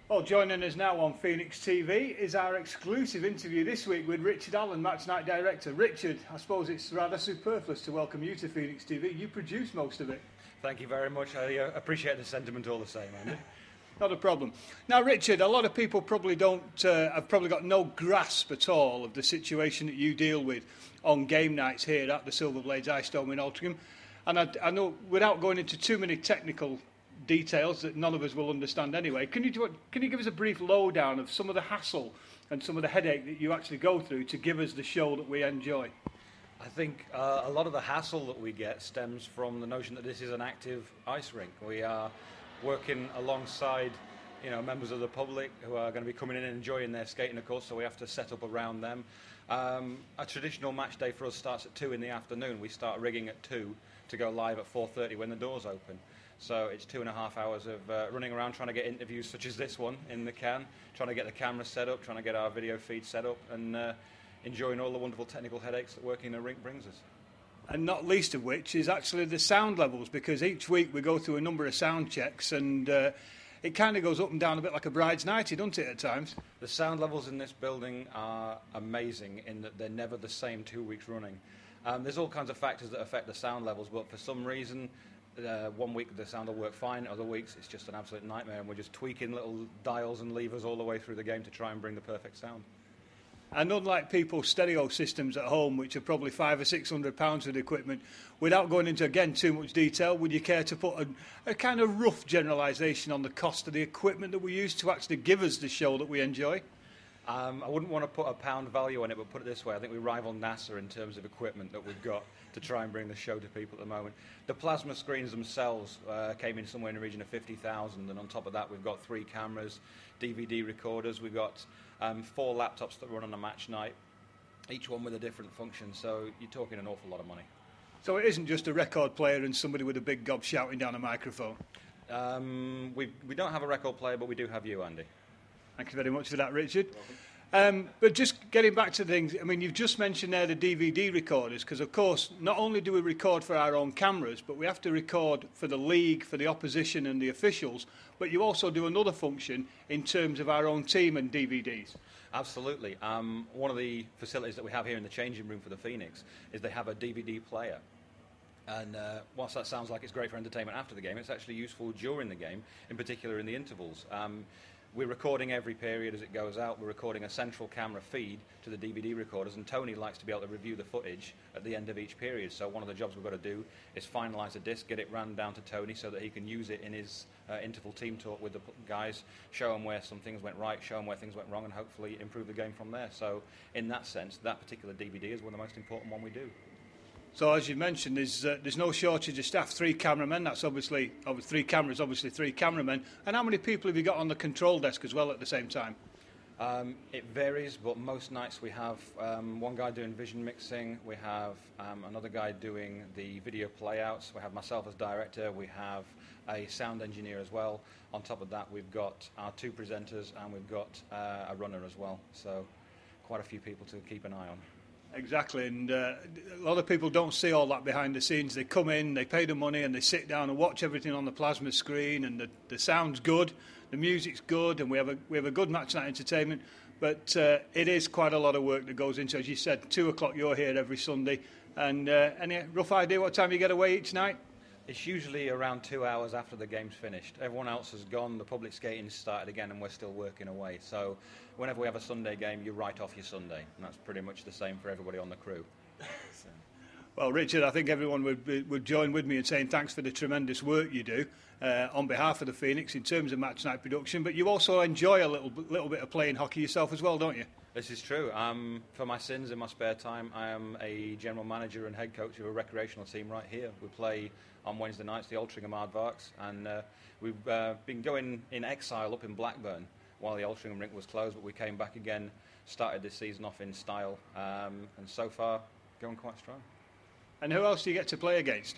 Well, joining us now on Phoenix TV is our exclusive interview this week with Richard Allan, Match Night Director. Richard, I suppose it's rather superfluous to welcome you to Phoenix TV. You produce most of it. Thank you very much. I appreciate the sentiment all the same, Andy. Not a problem. Now, Richard, a lot of people probably have probably got no grasp at all of the situation that you deal with on game nights here at the Silver Blades Ice Dome in Altrincham. And I know, without going into too many technical details that none of us will understand anyway, can you give us a brief lowdown of some of the hassle and some of the headache that you actually go through to give us the show that we enjoy? I think a lot of the hassle that we get stems from the notion that this is an active ice rink. We are working alongside, members of the public who are going to be coming in and enjoying their skating, of course, so we have to set up around them. A traditional match day for us starts at 2 in the afternoon. We start rigging at 2 to go live at 4:30 when the doors open. So it's 2.5 hours of running around trying to get interviews such as this one in the can, trying to get the camera set up, trying to get our video feed set up, and enjoying all the wonderful technical headaches that working in a rink brings us. And not least of which is actually the sound levels, because each week we go through a number of sound checks, and it kind of goes up and down a bit like a bride's nightie, doesn't it, at times? The sound levels in this building are amazing in that they're never the same 2 weeks running. There's all kinds of factors that affect the sound levels, but for some reason, 1 week the sound will work fine, other weeks it's just an absolute nightmare, and we're just tweaking little dials and levers all the way through the game to try and bring the perfect sound. And unlike people's stereo systems at home, which are probably £500 or £600 with equipment, without going into, again, too much detail, would you care to put a kind of rough generalisation on the cost of the equipment that we use to actually give us the show that we enjoy? I wouldn't want to put a pound value on it, but put it this way, I think we rival NASA in terms of equipment that we've got to try and bring the show to people at the moment. The plasma screens themselves came in somewhere in the region of 50,000, and on top of that we've got 3 cameras, DVD recorders, we've got 4 laptops that run on a match night, each one with a different function, so you're talking an awful lot of money. So it isn't just a record player and somebody with a big gob shouting down a microphone? We don't have a record player, but we do have you, Andy. Thank you very much for that, Richard. But just getting back to things, I mean, you've just mentioned there the DVD recorders, because, of course, not only do we record for our own cameras, but we have to record for the league, for the opposition and the officials, but you also do another function in terms of our own team and DVDs. Absolutely. One of the facilities that we have here in the changing room for the Phoenix is they have a DVD player. And whilst that sounds like it's great for entertainment after the game, it's actually useful during the game, in particular in the intervals. We're recording every period as it goes out. We're recording a central camera feed to the DVD recorders, and Tony likes to be able to review the footage at the end of each period. So one of the jobs we've got to do is finalise the disc, get it ran down to Tony so that he can use it in his interval team talk with the guys, show them where some things went right, show them where things went wrong, and hopefully improve the game from there. So in that sense, that particular DVD is one of the most important one we do. So as you mentioned, there's no shortage of staff. 3 cameramen, that's obviously 3 cameras, obviously 3 cameramen. And how many people have you got on the control desk as well at the same time? It varies, but most nights we have one guy doing vision mixing, we have another guy doing the video playouts, we have myself as director, we have a sound engineer as well. On top of that, we've got our 2 presenters, and we've got a runner as well. So quite a few people to keep an eye on. Exactly, and a lot of people don't see all that behind the scenes. They come in, they pay the money, and they sit down and watch everything on the plasma screen, and the sound's good, the music's good, and we have a good match night entertainment. But it is quite a lot of work that goes into, as you said, 2 o'clock you're here every Sunday. And any rough idea what time you get away each night? It's usually around 2 hours after the game's finished. Everyone else has gone, the public skating's started again, and we're still working away. So whenever we have a Sunday game, you write off your Sunday, and that's pretty much the same for everybody on the crew. Well, Richard, I think everyone would join with me in saying thanks for the tremendous work you do on behalf of the Phoenix in terms of match night production, but you also enjoy a little bit of playing hockey yourself as well, don't you? This is true. For my sins in my spare time, I am a general manager and head coach of a recreational team right here. We play on Wednesday nights, the Altrincham Aardvarks, and we've been going in exile up in Blackburn while the Altrincham rink was closed, but we came back again, started this season off in style, and so far going quite strong. And who else do you get to play against?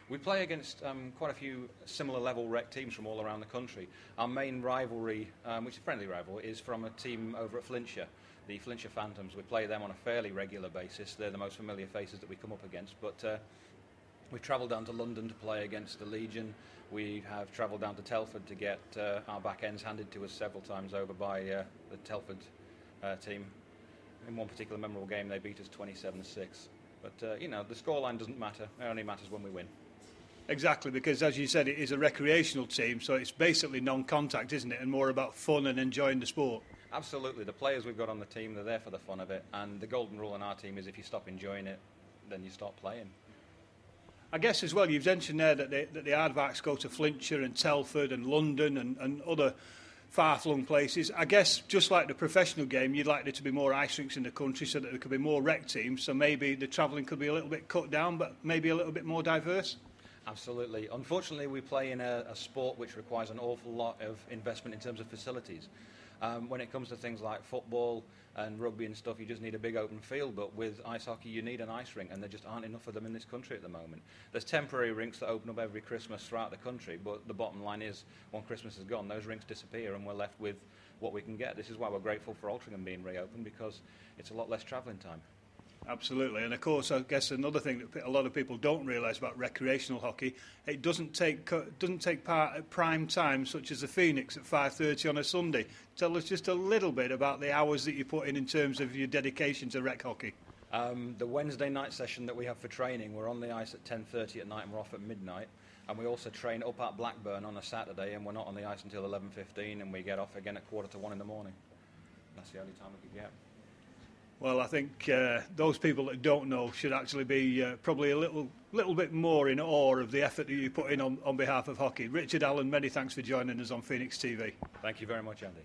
We play against quite a few similar level rec teams from all around the country. Our main rivalry, which is a friendly rivalry, is from a team over at Flintshire, the Flintshire Phantoms. We play them on a fairly regular basis. They're the most familiar faces that we come up against, but We've travelled down to London to play against the Legion. We have travelled down to Telford to get our back ends handed to us several times over by the Telford team. In one particular memorable game, they beat us 27-6. But, the scoreline doesn't matter. It only matters when we win. Exactly, because as you said, it is a recreational team, so it's basically non-contact, isn't it, and more about fun and enjoying the sport. Absolutely. The players we've got on the team, they're there for the fun of it, and the golden rule in our team is if you stop enjoying it, then you stop playing. I guess as well, you've mentioned there that the aardvarks go to Flintshire and Telford and London and other far-flung places. I guess just like the professional game, you'd like there to be more ice rinks in the country so that there could be more rec teams, so maybe the travelling could be a little bit cut down, but maybe a little bit more diverse. Absolutely. Unfortunately, we play in a sport which requires an awful lot of investment in terms of facilities. When it comes to things like football and rugby and stuff, you just need a big open field, but with ice hockey you need an ice rink, and there just aren't enough of them in this country at the moment. There's temporary rinks that open up every Christmas throughout the country, but the bottom line is when Christmas is gone, those rinks disappear and we're left with what we can get. This is why we're grateful for Altrincham being reopened, because it's a lot less travelling time. Absolutely, and of course, I guess another thing that a lot of people don't realise about recreational hockey, it doesn't take part at prime time, such as the Phoenix at 5:30 on a Sunday. Tell us just a little bit about the hours that you put in terms of your dedication to rec hockey. The Wednesday night session that we have for training, we're on the ice at 10:30 at night and we're off at midnight. And we also train up at Blackburn on a Saturday, and we're not on the ice until 11:15, and we get off again at 1:45 in the morning. That's the only time we could get. Well, I think those people that don't know should actually be probably a little bit more in awe of the effort that you put in on behalf of hockey. Richard, Allan, many thanks for joining us on Phoenix TV. Thank you very much, Andy.